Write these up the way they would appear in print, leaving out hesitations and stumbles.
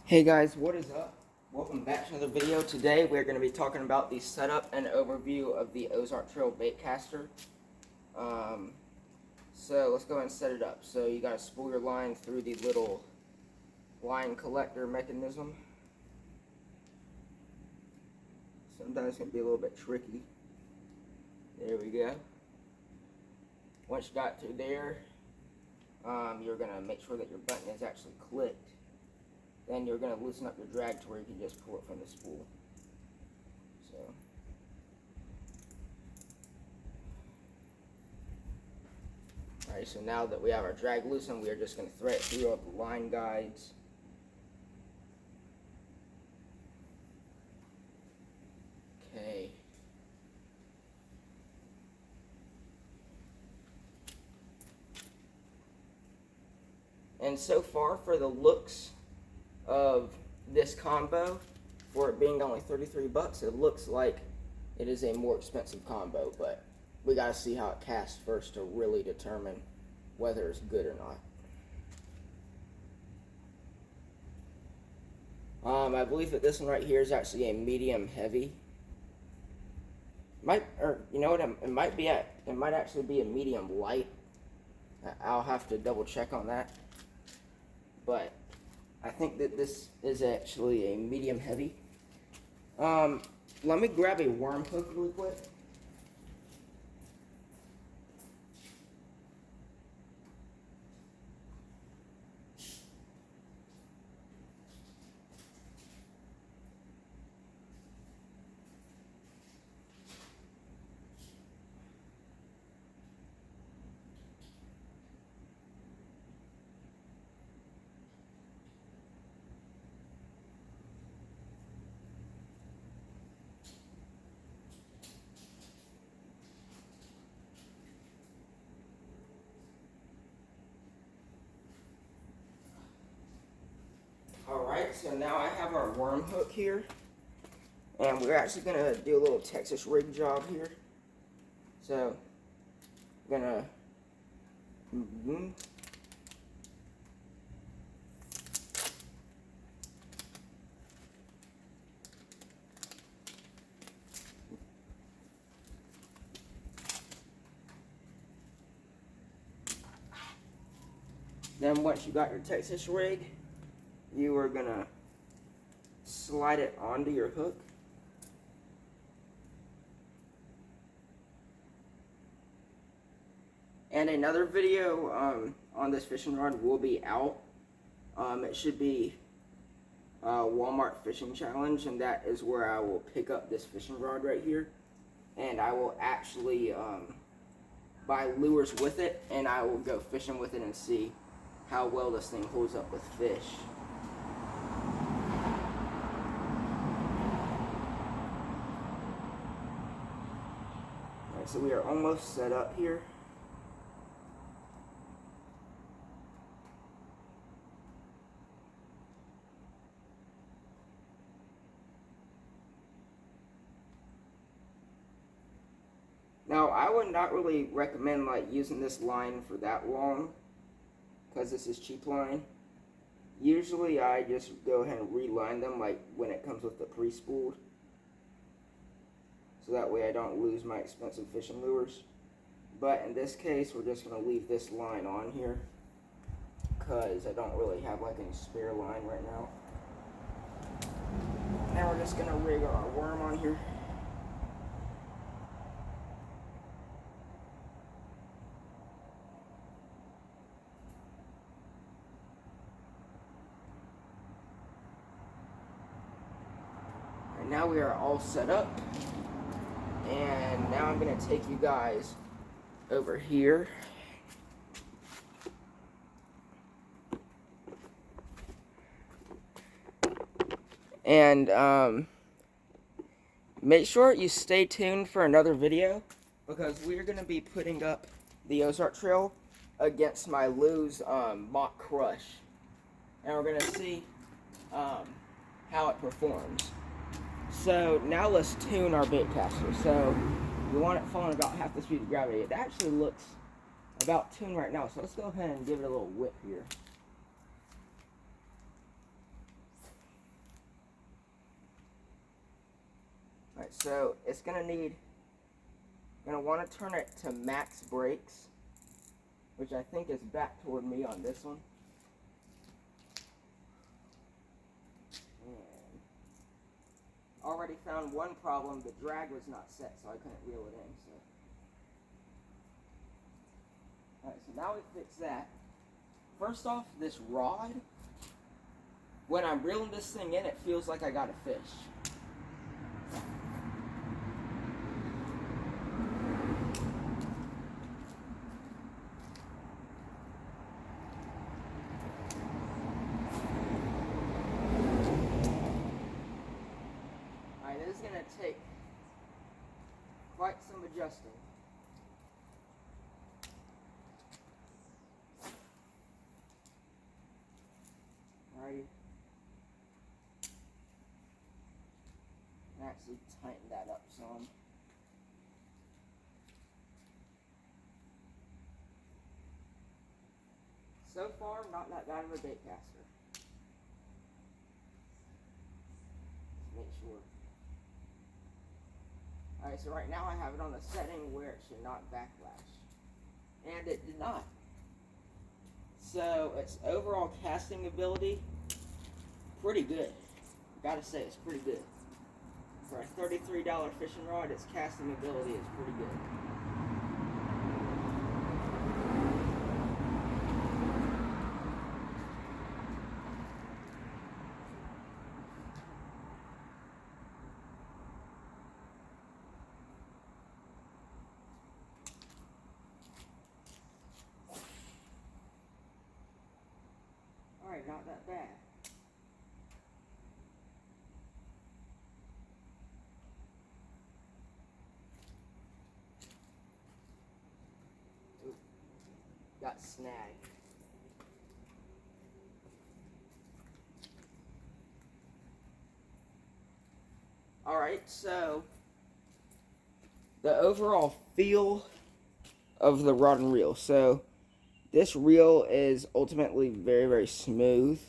Hey guys, what is up? Welcome back to another video. Today we're going to be talking about the setup and overview of the Ozark Trail baitcaster. So let's go ahead and set it up. So you got to spool your line through the little line collector mechanism. Sometimes it can be a little bit tricky. There we go. Once you got through there, you're going to make sure that your button is actually clicked. Then you're going to loosen up your drag to where you can just pull it from the spool. So, alright, so now that we have our drag loosened, we are just going to thread it through all the line guides. Okay. And so far, for the looks of this combo, for it being only 33 bucks, it looks like it is a more expensive combo, but we gotta see how it casts first to really determine whether it's good or not. I believe that this one right here is actually a medium heavy. You know what? It might actually be a medium light. I'll have to double check on that, but I think that this is actually a medium heavy. Let me grab a worm hook really quick. Alright, so now I have our worm hook here, and we're actually going to do a little Texas rig job here. So, I'm going to then once you got your Texas rig, you are going to slide it onto your hook. And another video on this fishing rod will be out. It should be Walmart Fishing Challenge, and that is where I will pick up this fishing rod right here. And I will actually buy lures with it, and I will go fishing with it and see how well this thing holds up with fish. Alright, so we are almost set up here. Now, I would not really recommend like using this line for that long, because this is cheap line. Usually I just go ahead and reline them like when it comes with the pre-spooled, so that way I don't lose my expensive fishing lures. But in this case, we're just going to leave this line on here, because I don't really have like any spare line right now. Now we're just going to rig our worm on here. Now we are all set up, and now I'm going to take you guys over here. And make sure you stay tuned for another video, because we're going to be putting up the Ozark Trail against my Lou's Mock Crush, and we're going to see how it performs. So now let's tune our baitcaster. So we want it falling about half the speed of gravity. It actually looks about tuned right now, so let's go ahead and give it a little whip here. Alright, so it's gonna want to turn it to max brakes, which I think is back toward me on this one. And already found one problem. The drag was not set, so I couldn't reel it in. Alright, so now we fix that. First off, this rod, when I'm reeling this thing in, it feels like I got a fish. Alright, this is going to take quite some adjusting. Alrighty. Actually tighten that up some. So far, not that bad of a baitcaster. Let's make sure. Alright, so right now I have it on the setting where it should not backlash. And it did not. So its overall casting ability, pretty good. Gotta say, it's pretty good. For a $33 fishing rod, its casting ability is pretty good. Alright, not that bad. Ooh, got snagged. Alright, so the overall feel of the rod and reel. So this reel is ultimately very, very smooth.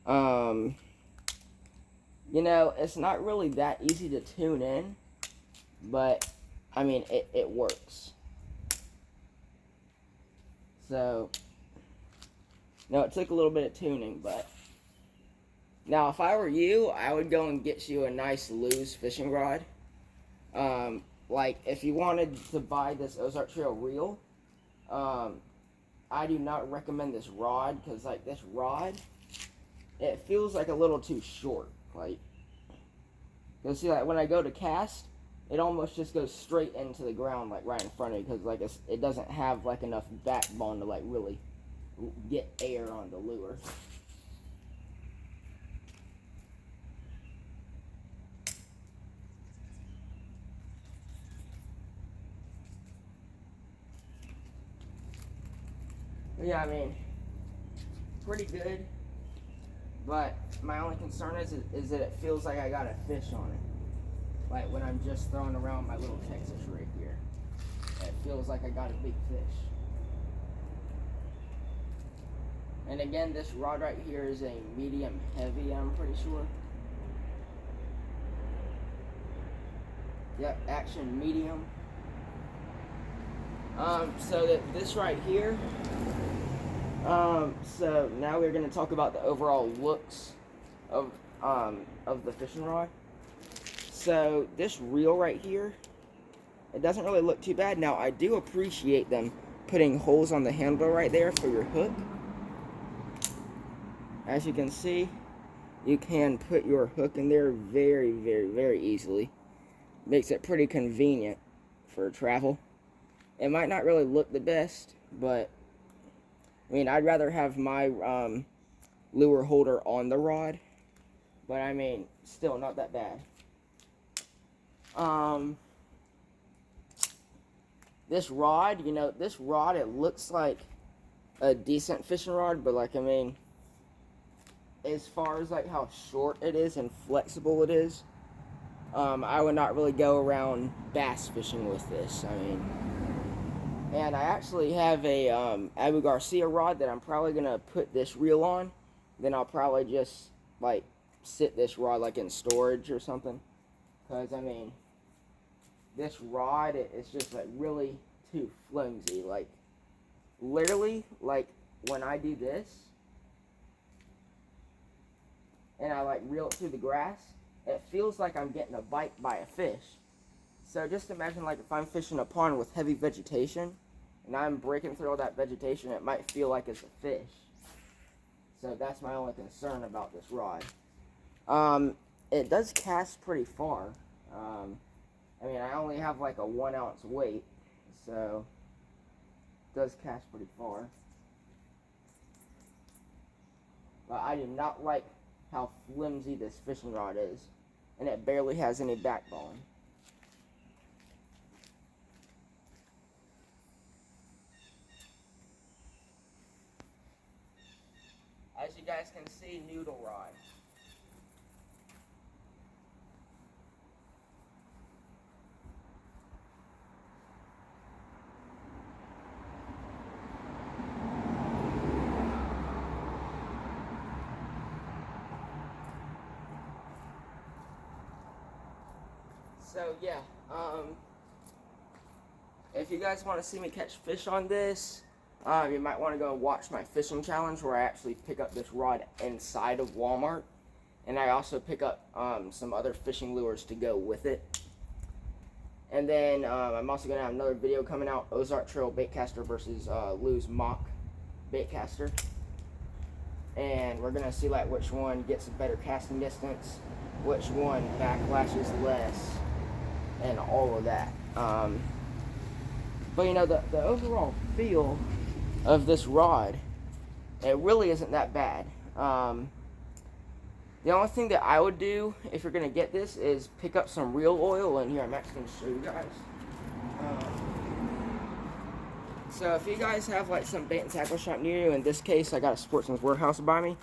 You know, it's not really that easy to tune in, but I mean, it works. So, no, it took a little bit of tuning, but now if I were you, I would go and get you a nice loose fishing rod. Like if you wanted to buy this Ozark Trail reel, I do not recommend this rod, because like this rod, it feels like a little too short. Like, you'll see, like when I go to cast, it almost just goes straight into the ground, like right in front of me, because like it doesn't have like enough backbone to like really get air on the lure. But yeah, I mean, pretty good. But my only concern is that it feels like I got a fish on it. Like when I'm just throwing around my little Texas rig here. It feels like I got a big fish. And again, this rod right here is a medium heavy, I'm pretty sure. Yep, action medium. So that this right here, so now we're going to talk about the overall looks of the fishing rod. So this reel right here, it doesn't really look too bad. Now I do appreciate them putting holes on the handle right there for your hook. As you can see, you can put your hook in there very, very, very easily. Makes it pretty convenient for travel. It might not really look the best, but I mean, I'd rather have my lure holder on the rod, but I mean, still not that bad. This rod, you know, it looks like a decent fishing rod, but like, I mean, as far as like how short it is and flexible it is, I would not really go around bass fishing with this. I mean, and I actually have a Abu Garcia rod that I'm probably gonna put this reel on. Then I'll probably just like sit this rod like in storage or something, Because, I mean, this rod is just, like, really too flimsy. Like, literally, like, when I do this, and I, like, reel it through the grass, it feels like I'm getting a bite by a fish. So just imagine, like, if I'm fishing a pond with heavy vegetation, and I'm breaking through all that vegetation, it might feel like it's a fish. So that's my only concern about this rod. It does cast pretty far. I mean, I only have like a 1 ounce weight, so it does cast pretty far. But I do not like how flimsy this fishing rod is, and it barely has any backbone. As you guys can see, noodle rod. So yeah, if you guys want to see me catch fish on this, you might want to go watch my fishing challenge where I actually pick up this rod inside of Walmart. And I also pick up some other fishing lures to go with it. And then I'm also going to have another video coming out, Ozark Trail baitcaster versus Lou's mock baitcaster. And we're going to see like which one gets a better casting distance, which one backlashes less, and all of that. But you know, the overall feel of this rod, it really isn't that bad. The only thing that I would do if you're going to get this is pick up some reel oil, and here I'm actually going to show you guys. So if you guys have like some bait and tackle shop near you, in this case I got a Sportsman's Warehouse by me.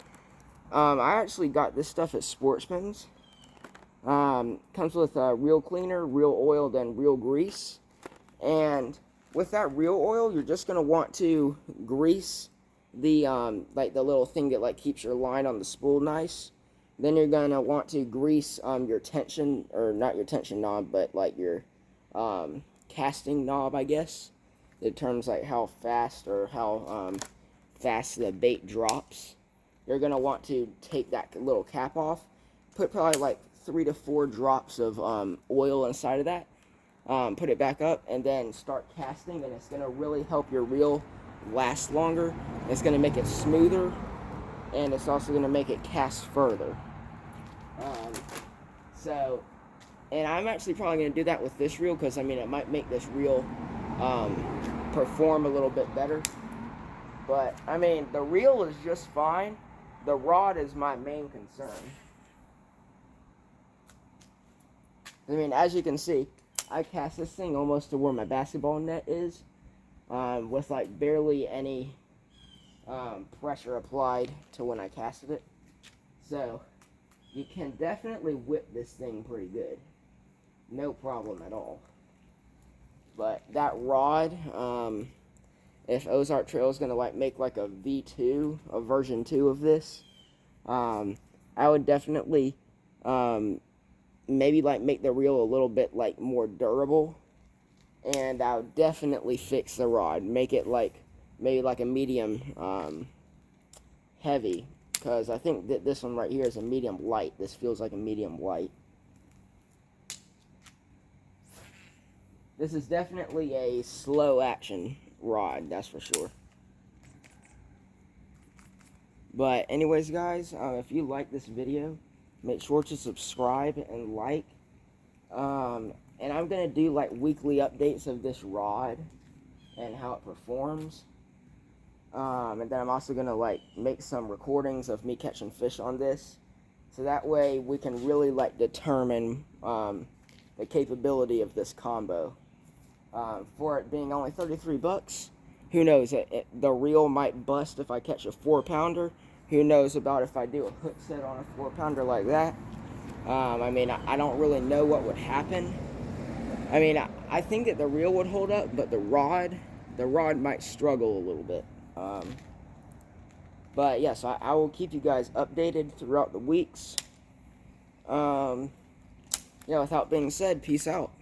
I actually got this stuff at Sportsman's. Comes with a reel cleaner, reel oil, then reel grease. And with that reel oil, you're just going to want to grease the like the little thing that like keeps your line on the spool nice. Then you're going to want to grease your tension, or not your tension knob, but like your casting knob, I guess. It determines like how fast or how fast the bait drops. You're going to want to take that little cap off, put probably like 3 to 4 drops of oil inside of that, put it back up, and then start casting, and it's going to really help your reel last longer. It's going to make it smoother, and it's also going to make it cast further. And I'm actually probably going to do that with this reel, because I mean it might make this reel perform a little bit better. But I mean the reel is just fine. The rod is my main concern. I mean, as you can see, I cast this thing almost to where my basketball net is, with like barely any pressure applied to when I casted it. So you can definitely whip this thing pretty good, no problem at all. But that rod, if Ozark Trail is gonna like make like a V2, a version 2 of this, I would definitely maybe like make the reel a little bit like more durable, and I would definitely fix the rod, make it like maybe like a medium heavy, because I think that this one right here is a medium light. This feels like a medium light. This is definitely a slow action rod, that's for sure. But anyways guys, if you like this video, make sure to subscribe and like. And I'm going to do like weekly updates of this rod and how it performs. And then I'm also going to like make some recordings of me catching fish on this. So that way we can really like determine the capability of this combo. For it being only 33 bucks, who knows, the reel might bust if I catch a 4-pounder. Who knows about if I do a hook set on a 4-pounder like that. I mean, I don't really know what would happen. I mean, I think that the reel would hold up, but the rod might struggle a little bit. But yes, I will keep you guys updated throughout the weeks. yeah, without being said, peace out.